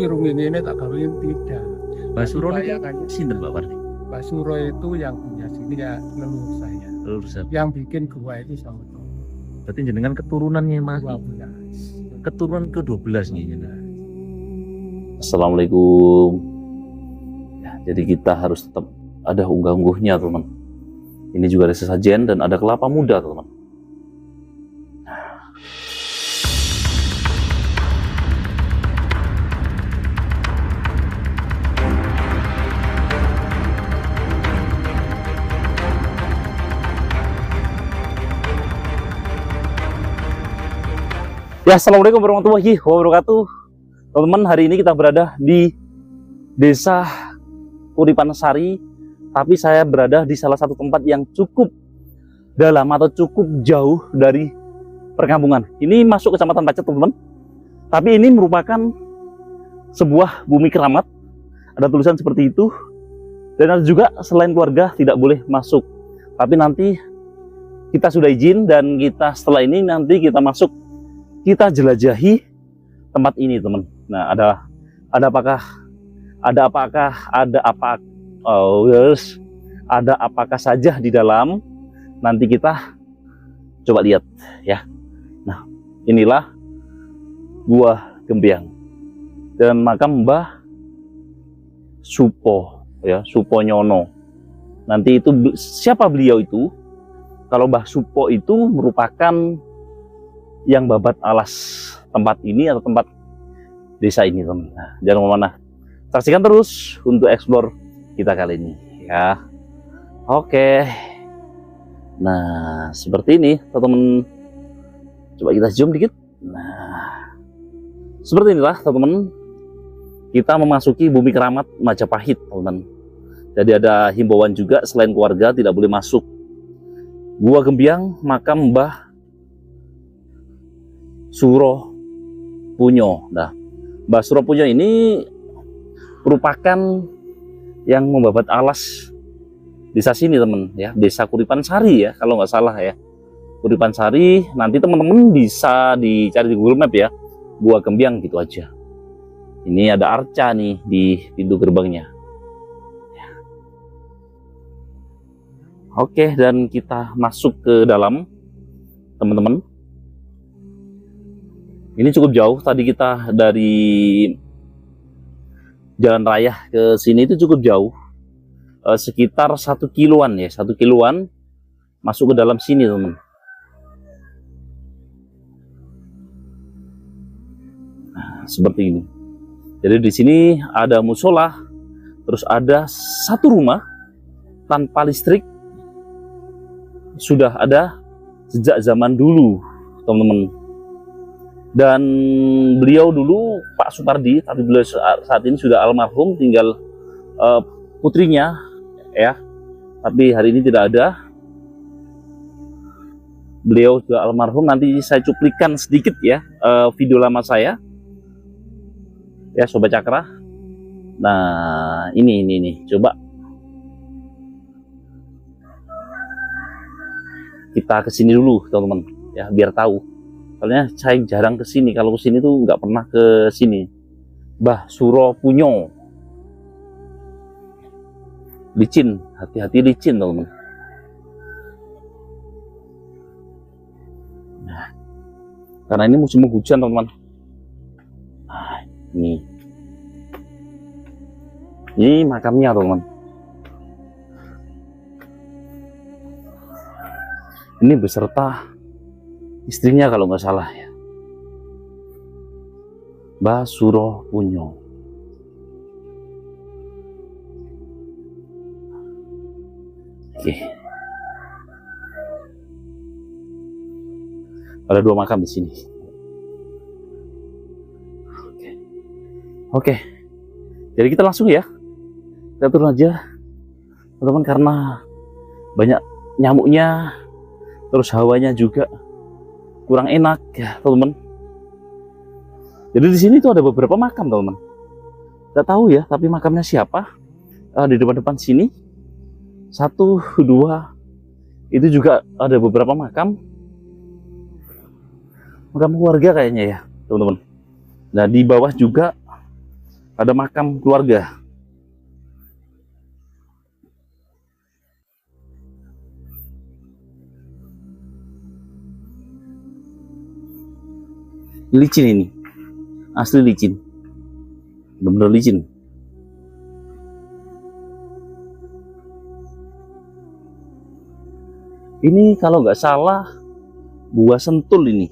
irung ini tak kawin tidak. Mbah Suro ini Bayangannya sinten Mbak Warni? Pak Suro itu yang punya sini ya leluhur saya. Leluhur saya. Yang bikin gua itu sama Berarti jenengan keturunannya Mas. 12. Keturunan ke-12 nih jenengan. Assalamualaikum. Ya, jadi kita harus tetap ada unggah-ungguhnya, teman. Ini juga ada sesajen dan ada kelapa muda, teman. Ya, assalamualaikum warahmatullahi wabarakatuh. Teman-teman, hari ini kita berada di Desa Kuripansari, tapi saya berada di salah satu tempat yang cukup dalam atau cukup jauh dari perkampungan. Ini masuk Kecamatan Pacet, teman-teman. Tapi ini merupakan sebuah bumi keramat. Ada tulisan seperti itu. Dan ada juga selain keluarga tidak boleh masuk. Tapi nanti kita sudah izin dan kita setelah ini nanti kita masuk, kita jelajahi tempat ini, teman. Nah, ada apakah saja di dalam, nanti kita coba lihat ya. Nah, inilah Gua Gembyang dan makam Mbah Supo ya, Suponyono. Nanti itu siapa beliau itu? Kalau Mbah Supo itu merupakan yang babat alas tempat ini atau tempat desa ini, teman. Nah, jangan kemana-mana, saksikan terus untuk explore kita kali ini ya. Oke, nah seperti ini teman-teman, coba kita zoom dikit. Nah, seperti inilah teman-teman, kita memasuki bumi keramat Majapahit, teman-teman. Jadi ada himbauan juga, selain keluarga tidak boleh masuk. Gua Gembyang, makam Mbah Suro Punyo. Nah, Mbah Suro Punyo ini merupakan yang membabat alas desa sini, teman ya, Desa Kuripansari ya, kalau nggak salah ya. Kuripansari, nanti teman-teman bisa dicari di Google Map ya, Gua Gembyang gitu aja. Ini ada arca nih di pintu gerbangnya. Oke, dan kita masuk ke dalam, teman-teman. Ini cukup jauh, tadi kita dari jalan raya ke sini itu cukup jauh, sekitar 1 kiloan ya, 1 kiloan masuk ke dalam sini, teman. Nah, seperti ini. Jadi di sini ada musola, terus ada satu rumah tanpa listrik, sudah ada sejak zaman dulu, teman-teman. Dan beliau dulu Pak Supardi, tapi beliau saat ini sudah almarhum, tinggal putrinya ya, tapi hari ini tidak ada. Beliau juga almarhum, nanti saya cuplikan sedikit ya video lama saya ya, Sobat Cakra. Nah, ini coba kita kesini dulu, teman-teman ya, biar tahu. Soalnya saya jarang ke sini, kalau ke sini tuh nggak pernah ke sini. Mbah Suro Punyo. Licin, hati-hati licin, teman-teman. Nah, karena ini musim hujan, teman-teman. Nah, ini makamnya, teman-teman. Ini beserta istrinya kalau nggak salah ya, Mbah Suro Punyo. Oke, ada 2 makam di sini. Oke, jadi kita langsung ya, kita turun aja, teman-teman, karena banyak nyamuknya, terus hawanya juga kurang enak ya, teman-teman. Jadi di sini tuh ada beberapa makam, teman-teman. Nggak tahu ya, tapi makamnya siapa? Di depan-depan sini 1, 2, itu juga ada beberapa makam keluarga kayaknya ya, teman-teman. Nah, di bawah juga ada makam keluarga. Licin ini, asli licin, benar-benar licin. Ini kalau nggak salah buah sentul ini,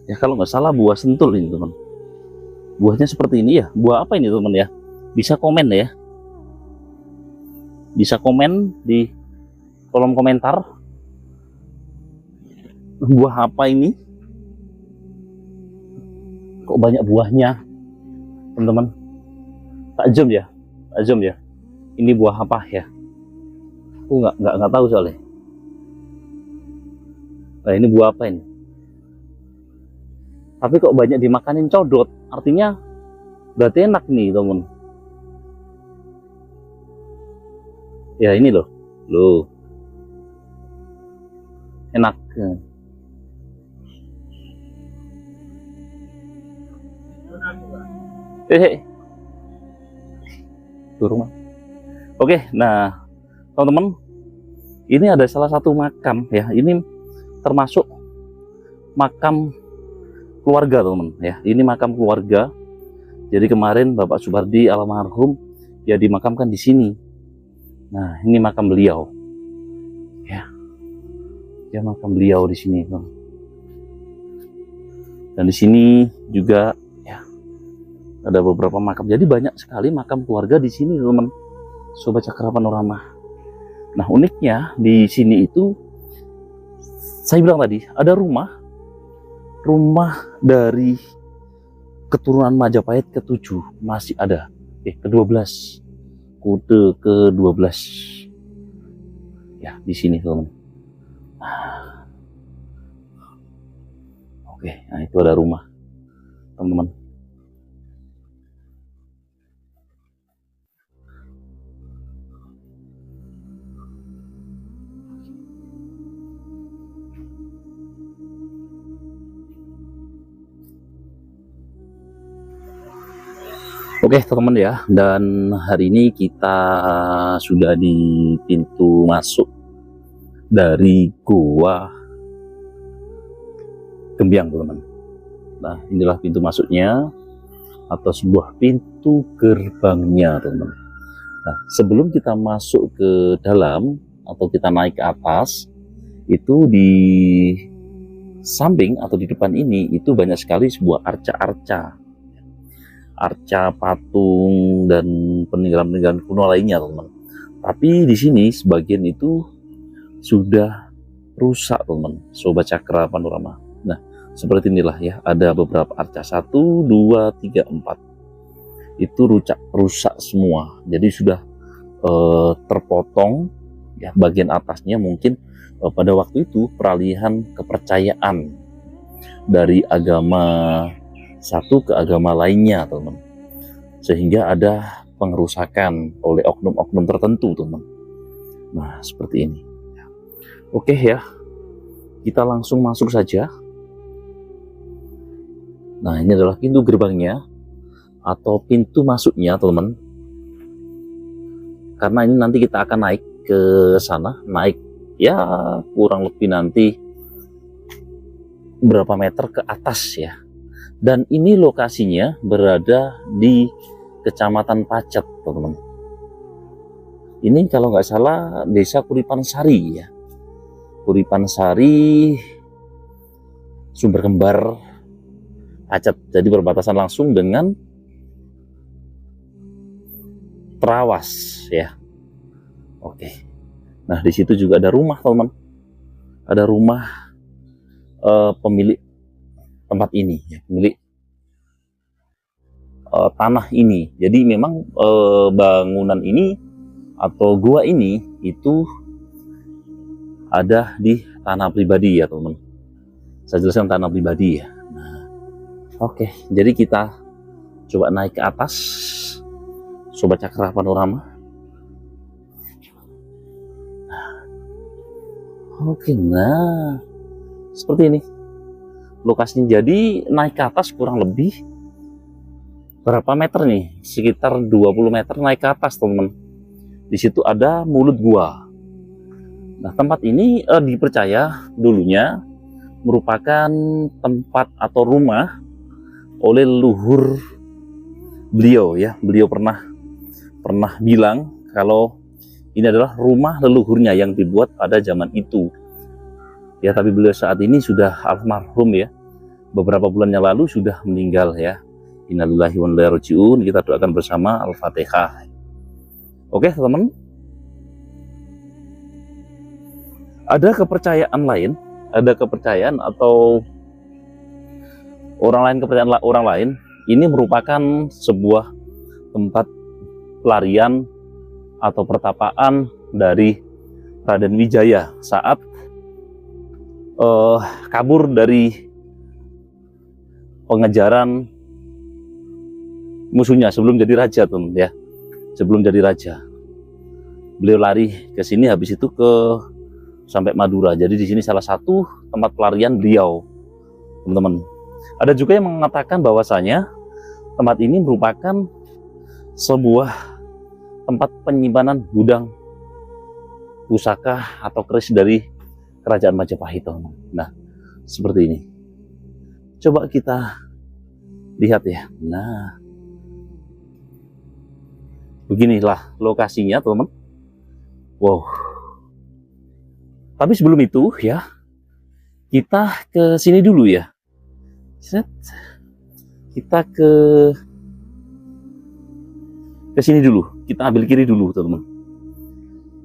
ya kalau nggak salah buah sentul ini teman. Buahnya seperti ini ya. Buah apa ini teman ya? Bisa komen ya. Bisa komen di kolom komentar. Buah apa ini? Kok banyak buahnya, teman-teman? Takjub ya, takjub ya. Ini buah apa ya? Aku nggak tahu soalnya. Nah ini buah apa ini? Tapi kok banyak dimakanin codot, artinya berarti enak nih teman. Ya ini loh, enak. Turun. Oke, nah teman-teman, ini ada salah satu makam ya. Ini termasuk makam keluarga teman-teman ya. Ini makam keluarga. Jadi kemarin Bapak Supardi almarhum ya dimakamkan di sini. Nah ini makam beliau ya. Ya makam beliau di sini teman. Dan di sini juga ada beberapa makam, jadi banyak sekali makam keluarga di sini teman Sobat Cakra Panorama. Nah uniknya di sini itu saya bilang tadi ada rumah dari keturunan Majapahit ke-7 masih ada, ke-12, kode ke-12 ya di sini teman. Oke, nah itu ada rumah teman-teman. Oke teman-teman ya, dan hari ini kita sudah di pintu masuk dari Goa Gembyang teman-teman. Nah inilah pintu masuknya atau sebuah pintu gerbangnya teman-teman. Nah sebelum kita masuk ke dalam atau kita naik ke atas, itu di samping atau di depan ini itu banyak sekali sebuah arca patung dan peninggalan-peninggalan kuno lainnya teman. Tapi di sini sebagian itu sudah rusak teman Sobat Cakra Panorama. Nah seperti inilah ya, ada beberapa arca 1, 2, 3, 4 itu rusak semua. Jadi sudah terpotong ya bagian atasnya. Mungkin pada waktu itu peralihan kepercayaan dari agama satu ke agama lainnya teman, sehingga ada pengerusakan oleh oknum-oknum tertentu teman. Nah seperti ini. Oke ya, kita langsung masuk saja. Nah ini adalah pintu gerbangnya atau pintu masuknya teman, karena ini nanti kita akan naik ke sana, naik ya kurang lebih nanti berapa meter ke atas ya. Dan ini lokasinya berada di Kecamatan Pacet teman-teman. Ini kalau nggak salah desa Kuripan Sari ya, Kuripan Sari, Sumber Kembar, Pacet. Jadi berbatasan langsung dengan Trawas ya. Oke. Nah di situ juga ada rumah teman-teman, ada rumah pemilik tempat ini ya, milik tanah ini. Jadi memang bangunan ini atau gua ini itu ada di tanah pribadi ya teman. Saya jelaskan tanah pribadi ya. Nah, oke, jadi kita coba naik ke atas Sobat Cakra Panorama. Oke, nah seperti ini lokasinya. Jadi naik ke atas kurang lebih berapa meter nih? Sekitar 20 meter naik ke atas, teman-teman. Di situ ada mulut gua. Nah, tempat ini dipercaya dulunya merupakan tempat atau rumah oleh leluhur beliau ya. Beliau pernah bilang kalau ini adalah rumah leluhurnya yang dibuat pada zaman itu. Ya, tapi beliau saat ini sudah almarhum ya. Beberapa bulan yang lalu sudah meninggal ya. Innalillahi wa inna ilaihi raji'un. Kita doakan bersama Al-Fatihah. Oke, teman-teman. Ada kepercayaan lain, ada kepercayaan atau kepercayaan orang lain, ini merupakan sebuah tempat pelarian atau pertapaan dari Raden Wijaya saat kabur dari pengejaran musuhnya sebelum jadi raja, teman ya. Sebelum jadi raja, beliau lari ke sini, habis itu sampai Madura. Jadi di sini salah satu tempat pelarian beliau, teman-teman. Ada juga yang mengatakan bahwasanya tempat ini merupakan sebuah tempat penyimpanan gudang pusaka atau keris dari kerajaan Majapahit, teman-teman. Nah, seperti ini. Coba kita lihat ya. Nah, beginilah lokasinya, teman-teman. Wow. Tapi sebelum itu ya, kita ke sini dulu ya. Set. Kita ke sini dulu. Kita ambil kiri dulu, teman-teman.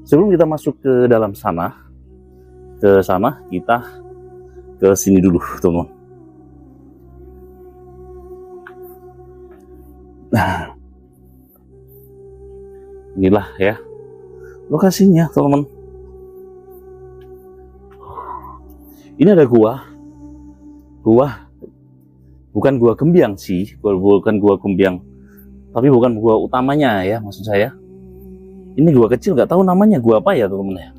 Sebelum kita masuk ke dalam sana, kita ke sini dulu, teman-teman. Nah, inilah ya lokasinya, teman-teman. Ini ada gua bukan gua Gembiang sih, bukan gua Gembiang, tapi bukan gua utamanya ya, maksud saya. Ini gua kecil, nggak tahu namanya gua apa ya, teman-teman ya.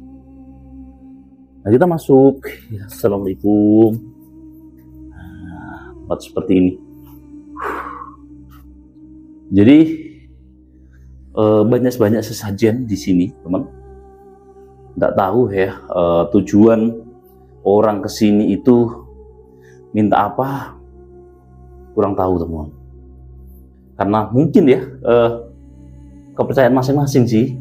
Nah, kita masuk. Ya, assalamualaikum. Nah, tempat seperti ini. Jadi banyak sesajen di sini, teman. Nggak tahu ya tujuan orang kesini itu minta apa, kurang tahu, teman. Karena mungkin ya kepercayaan masing-masing sih.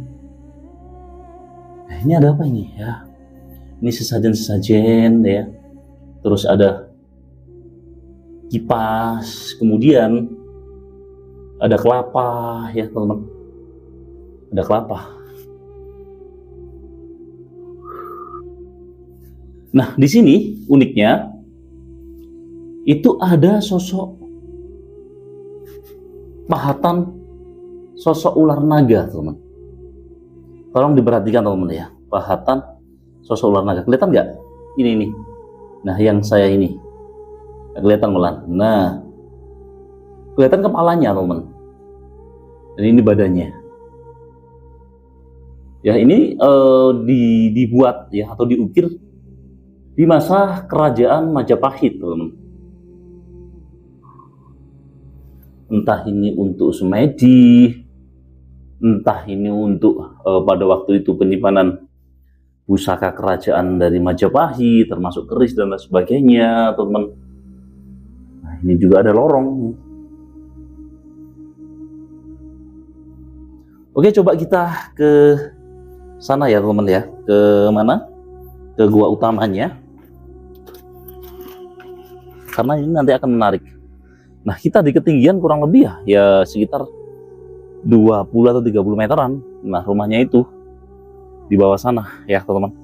Nah, ini ada apa ini ya? Ini sesajen ya. Terus ada kipas, kemudian ada kelapa ya, teman-teman. Ada kelapa. Nah, di sini uniknya itu ada sosok pahatan, sosok ular naga, teman-teman. Tolong diperhatikan, teman-teman ya. Pahatan sosok ular naga. Kelihatan nggak? Ini. Nah, yang saya ini. Kelihatan malah. Nah, kelihatan kepalanya, teman-teman. Dan ini badannya. Ya, ini dibuat ya atau diukir di masa kerajaan Majapahit, teman-teman. Entah ini untuk semedi, entah ini untuk pada waktu itu penyimpanan pusaka kerajaan dari Majapahit, termasuk keris dan lain sebagainya, teman-teman. Nah, ini juga ada lorong. Oke, coba kita ke sana ya, teman-teman ya. Ke mana? Ke gua utamanya. Karena ini nanti akan menarik. Nah, kita di ketinggian kurang lebih ya sekitar 20 atau 30 meteran. Nah, rumahnya itu di bawah sana ya, teman-teman.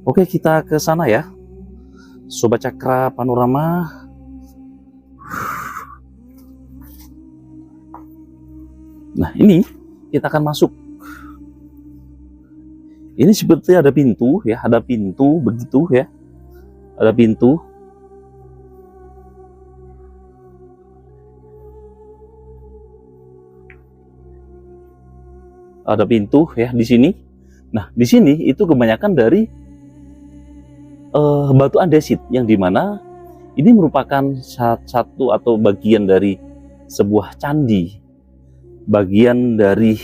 Oke, kita ke sana ya. Sobat Cakra Panorama. Nah, ini kita akan masuk. Ini seperti ada pintu ya, ada pintu begitu ya. Ada pintu. Ada pintu ya di sini. Nah, di sini itu kebanyakan dari batu andesit yang dimana ini merupakan satu atau bagian dari sebuah candi, bagian dari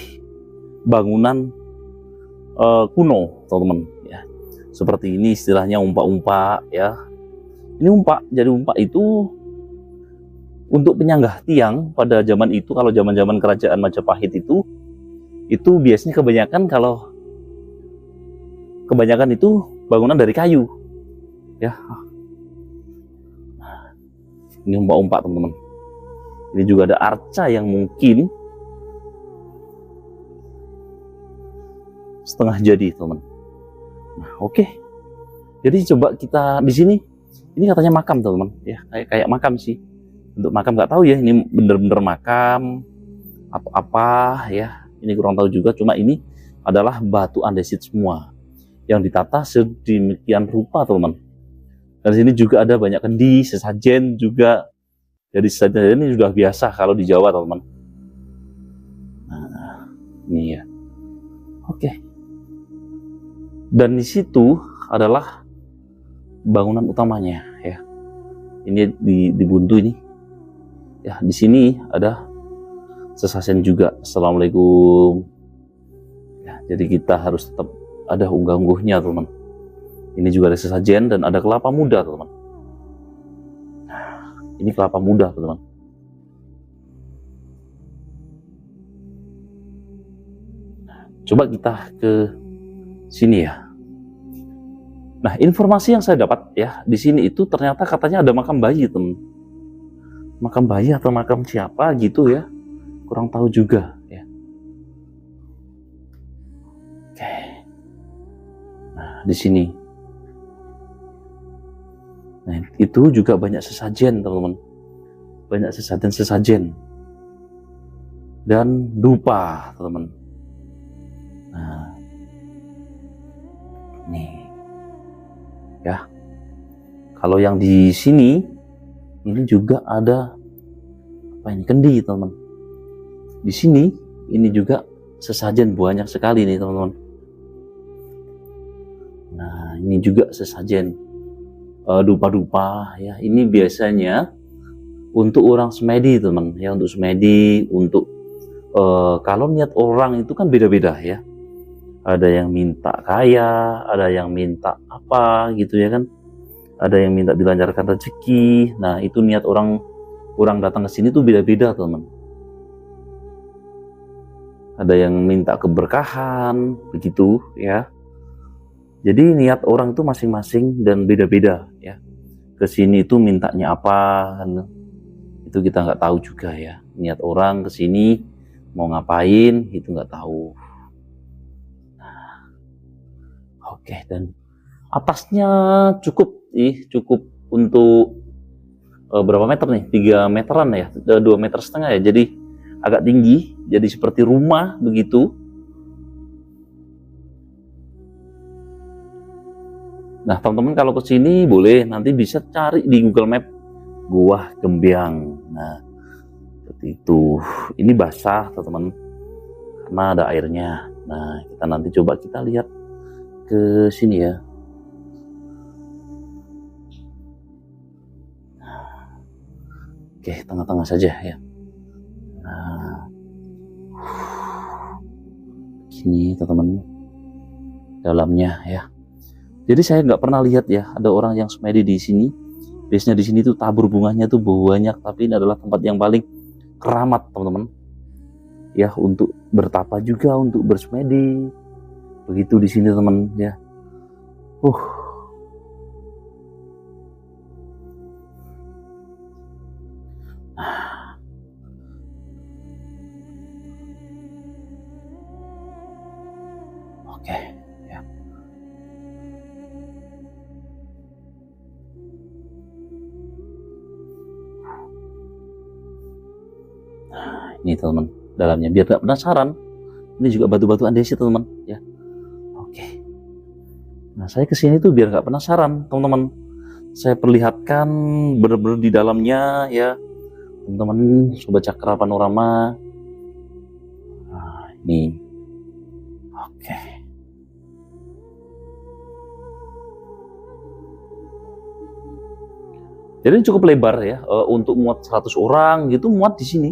bangunan kuno, teman-teman. Ya, seperti ini istilahnya umpak-umpak ya. Ini umpak, jadi umpak itu untuk penyanggah tiang pada zaman itu, kalau zaman-zaman kerajaan Majapahit itu biasanya kebanyakan itu bangunan dari kayu ya. Ini umpak-umpak, teman-teman. Ini juga ada arca yang mungkin setengah jadi, teman-teman. Nah, oke. Jadi coba kita di sini, ini katanya makam, teman-teman. Ya, kayak makam sih. Untuk makam nggak tahu ya, ini bener-bener makam atau apa ya. Ini kurang tahu juga. Cuma ini adalah batu andesit semua yang ditata sedemikian rupa, teman-teman. Dan sini juga ada banyak kendi, sesajen juga. Jadi sesajen ini sudah biasa kalau di Jawa, teman-teman. Nah, ini ya. Oke. Dan di situ adalah bangunan utamanya ya. Ini di buntu ini. Ya, di sini ada sesajen juga. Assalamualaikum. Ya, jadi kita harus tetap ada unggah-ungguhnya, teman-teman. Ini juga ada sesajen dan ada kelapa muda, teman-teman. Nah, ini kelapa muda, teman-teman. Coba kita ke sini ya. Nah, informasi yang saya dapat ya di sini itu ternyata katanya ada makam bayi, teman. Makam bayi atau makam siapa gitu ya, kurang tahu juga ya. Oke. Nah, di sini. Nah, itu juga banyak sesajen, teman-teman. Banyak sesajen dan dupa, teman-teman. Nah, nih, ya. Kalau yang di sini, ini juga ada apa ini, kendi, teman-teman. Di sini, ini juga sesajen banyak sekali nih, teman-teman. Nah, ini juga sesajen. Dupa-dupa ya, ini biasanya untuk orang semedi, teman ya, untuk semedi, untuk kalau niat orang itu kan beda-beda ya, ada yang minta kaya, ada yang minta apa gitu ya kan, ada yang minta dilancarkan rezeki. Nah, itu niat orang datang ke sini tuh beda-beda, teman. Ada yang minta keberkahan begitu ya. Jadi niat orang itu masing-masing dan beda-beda ya. Kesini itu mintanya apa, itu kita nggak tahu juga ya. Niat orang kesini mau ngapain itu nggak tahu. Nah, oke, dan atasnya cukup untuk berapa meter nih? 3 meteran ya, 2,5 meter ya. Jadi agak tinggi, jadi seperti rumah begitu. Nah, teman-teman kalau ke sini boleh nanti bisa cari di Google Map Gua Gembyang. Nah, seperti itu. Ini basah, teman-teman, karena ada airnya. Nah, kita nanti coba kita lihat ke sini ya. Oke, tengah-tengah saja ya. Nah, ini teman-teman dalamnya ya. Jadi saya nggak pernah lihat ya ada orang yang semedi di sini. Biasanya di sini tuh tabur bunganya tuh banyak, tapi ini adalah tempat yang paling keramat, teman-teman. Ya, untuk bertapa juga, untuk bersemedi. Begitu di sini, teman ya. Oke, ya. Nah, ini teman-teman dalamnya, biar gak penasaran. Ini juga batu-batu andesit, teman-teman ya. Oke. Nah, saya kesini tuh biar gak penasaran, teman-teman. Saya perlihatkan bener-bener di dalamnya ya, teman-teman. Coba cakra panorama. Nah, ini. Oke. Jadi cukup lebar ya, untuk muat 100 orang gitu, muat di sini.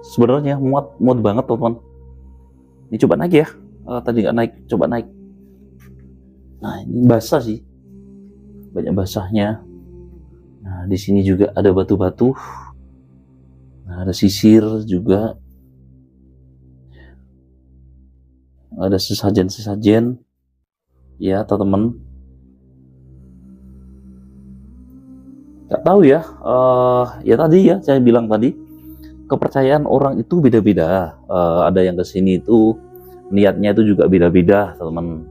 Sebenarnya muat banget teman-teman. Ini coba naik ya. Tadi nggak naik, coba naik. Nah, ini basah sih. Banyak basahnya. Nah, di sini juga ada batu-batu. Nah, ada sisir juga. Ada sesajen-sesajen. Ya, teman-teman. Nggak tahu ya, ya tadi ya saya bilang tadi, kepercayaan orang itu beda-beda. Ada yang kesini itu niatnya itu juga beda-beda, teman.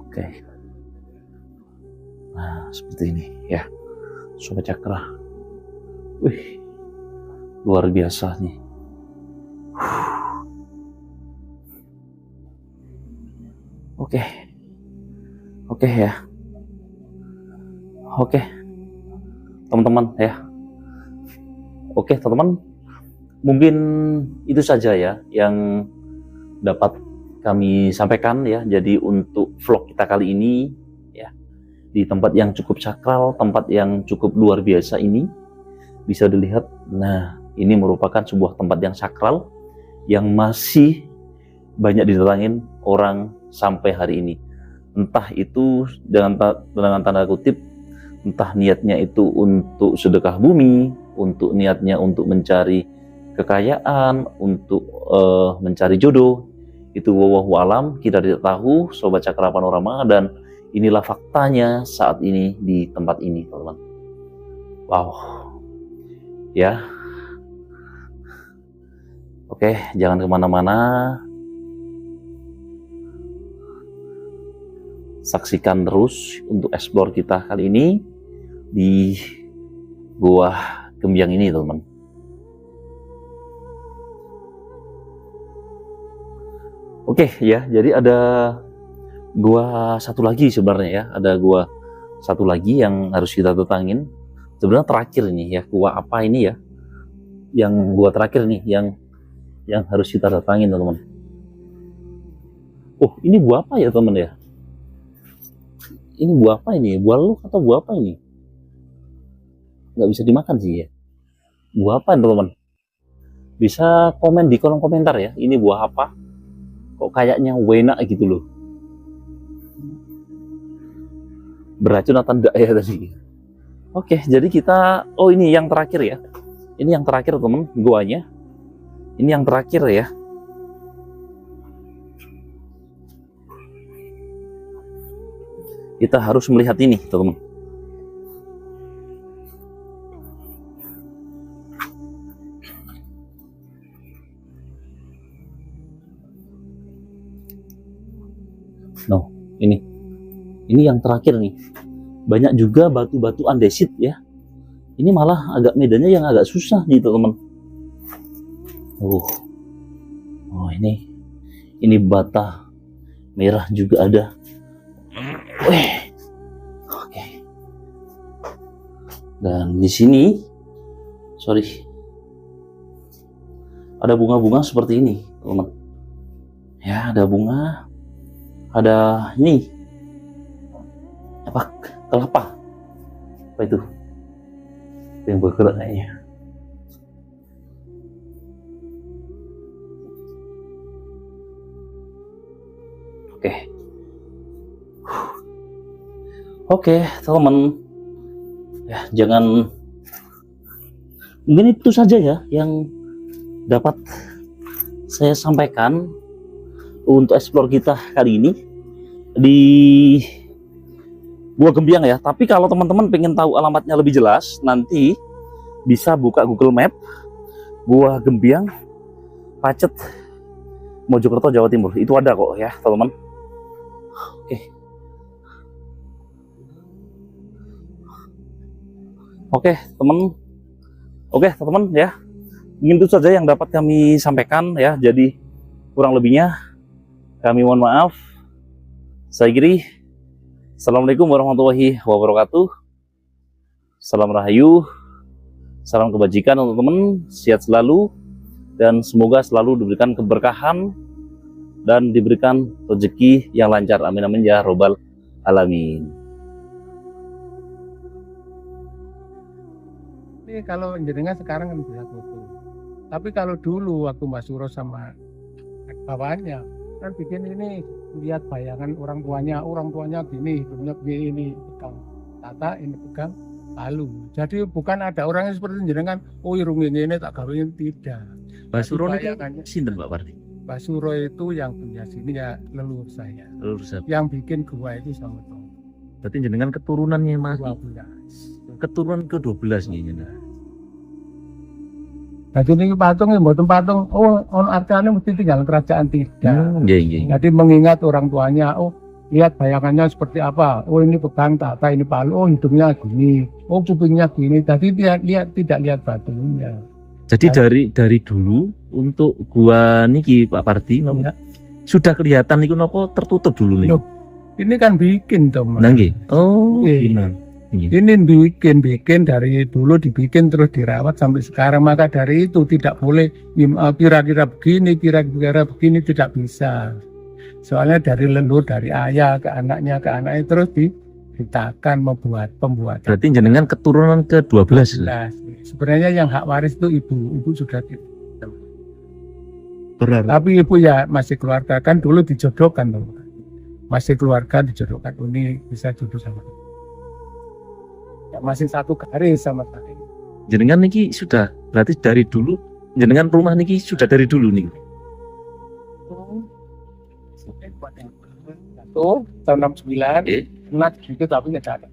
Oke. Nah, seperti ini ya, Sobat Cakra. Wih, luar biasa nih. Oke ya. Oke. Teman-teman ya. Oke, teman-teman. Mungkin itu saja ya yang dapat kami sampaikan ya. Jadi untuk vlog kita kali ini ya, di tempat yang cukup sakral, tempat yang cukup luar biasa ini, bisa dilihat. Nah, ini merupakan sebuah tempat yang sakral yang masih banyak didatangin orang sampai hari ini. Entah itu dengan tanda kutip, entah niatnya itu untuk sedekah bumi, untuk niatnya untuk mencari kekayaan, untuk mencari jodoh. Itu wallahu alam, kita tidak tahu, Sobat Cakra Panorama, dan inilah faktanya saat ini di tempat ini, teman-teman. Wow. Ya. Oke, jangan kemana-mana. Saksikan terus untuk explore kita kali ini di Gua Gembyang ini, teman. Oke ya, jadi ada gua satu lagi sebenarnya ya, ada gua satu lagi yang harus kita datangin. Sebenarnya terakhir ini ya, gua apa ini ya? Yang gua terakhir nih, yang harus kita datangin, teman. Oh, ini gua apa ya, teman ya? Ini buah apa ini? Buah lu atau buah apa ini? Nggak bisa dimakan sih ya. Buah apa, teman-teman? Bisa komen di kolom komentar ya. Ini buah apa? Kok kayaknya enak gitu loh. Beracun atau enggak ya tadi? Oke, jadi kita, oh ini yang terakhir ya. Ini yang terakhir, teman, guanya. Ini yang terakhir ya. Kita harus melihat ini, teman-teman. No, ini yang terakhir nih. Banyak juga batu-batu andesit ya. Ini malah agak medannya yang agak susah nih, teman-teman. Oh ini bata merah juga ada. Oke. Dan di sini, ada bunga-bunga seperti ini, teman. Ya, ada bunga, ada ini apa? Kelapa. Apa itu? Yang bergerak kayaknya. Oke, teman, ya jangan, mungkin itu saja ya yang dapat saya sampaikan untuk explore kita kali ini di Gua Gembyang ya. Tapi kalau teman-teman pengen tahu alamatnya lebih jelas, nanti bisa buka Google Map Gua Gembyang, Pacet, Mojokerto, Jawa Timur. Itu ada kok ya, teman-teman. Oke, teman ya. Mungkin itu saja yang dapat kami sampaikan ya. Jadi kurang lebihnya kami mohon maaf. Saya Giri. Assalamualaikum warahmatullahi wabarakatuh. Salam rahayu. Salam kebajikan untuk teman, sehat selalu dan semoga selalu diberikan keberkahan dan diberikan rezeki yang lancar. Amin amin ya robbal alamin. Ini kalau jenengan sekarang kan bisa foto. Tapi kalau dulu waktu Mbak Suro sama bapaknya kan bikin ini, lihat bayangan orang tuanya gini, hidupnya begini, pegang tata, ini pegang palu. Jadi bukan ada orang yang seperti jenengan, oh irung ini tak kawin, tidak. Mbak Suro ini bayangannya- sinten Pak Parti? Mbak Suro itu yang punya sini ya leluhur saya. Leluhur saya. Yang bikin gua itu sama Tom. Berarti jenengan keturunannya Mas. 12. Keturunan ke-12 nih jenengan. Jadi ini patung, mboten patung, oh on artinya mesti tinggal kerajaan tidak. Nggih, nggih. Jadi mengingat orang tuanya, oh lihat bayangannya seperti apa, oh ini pegang tata, ini palu, oh hidungnya gini, oh kupingnya gini. Tadi tidak lihat batunya. Jadi dari dulu untuk gua niki Pak Parti Ya. sudah kelihatan niku napa tertutup dulu nih. Loh, ini kan bikin teman. Nah nggih. Oh, Iya. benar. Ini bikin dari dulu dibikin terus dirawat sampai sekarang. Maka dari itu tidak boleh kira-kira begini tidak bisa. Soalnya dari leluhur, dari ayah ke anaknya terus diceritakan membuat pembuatan. Berarti jenengan keturunan ke-12. Nah, sebenarnya yang hak waris itu ibu sudah Berarti tapi ibu ya masih keluarga, kan dulu dijodohkan loh. Masih keluarga dijodohkan, ini bisa jodoh sama. Ya, masih satu garis sama saya. jenengan niki sudah berarti dari dulu jenengan rumah niki sudah dari dulu nih. Satu tahun 69, enak gitu tapi nggak ada.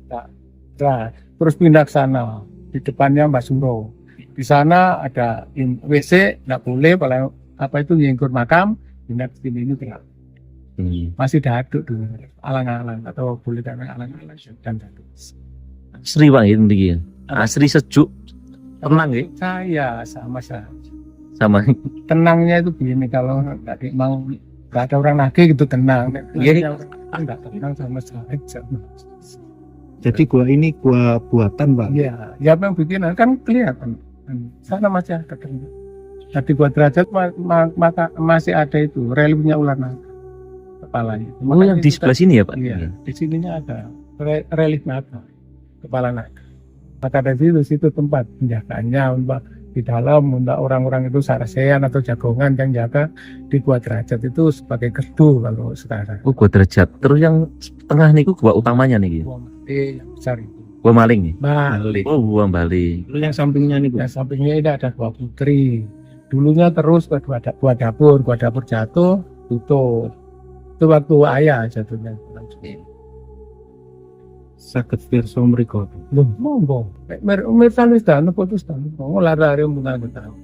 Nah, terus pindah ke sana. Di depannya Mbak Suro. Di sana ada WC, nggak boleh, paling apa itu nyingkur makam, pindah ke sini ini tinggal. Masih daduk dulu, alang-alang atau boleh karena alang-alang dan daduk. Asri Pak itu niki. Asri sejuk. Tenang nggih. Saya sama saja. Sama. Tenangnya itu begini, kalau nggak mau nggak ada orang lagi gitu tenang. Iya. Nggak tenang sama saja. Jadi gua ini gua buatan, Pak. Iya, ya memang bikinan kan kelihatan. Sana masih ada tenang. Tadi gua derajat maka masih ada itu reliefnya ular naga kepalanya. Oh Makanya yang di itu sebelah sini ya Pak? Iya, di sininya ada relief naga, kepala naga. Maka dari situ tempat penjagaannya untuk di dalam untuk orang-orang itu sarasean atau jagongan yang jaga di Gua Derajat itu sebagai gerdu kalau sekarang. Oh gua derajat. Terus yang tengah niku gua utamanya nih. Gua mati yang besar itu. Gua maling nih. Balik. Oh gua Bali. Lalu yang sampingnya nih, Bu. Yang sampingnya ini ada Gua Putri. Dulunya terus gua dapur jatuh, tutup. Itu waktu ayah jatuhnya. Saged pirsa mriku. Loh, monggo. Mirsa wis dan putus dan. Monggo lari-lari munang-munang.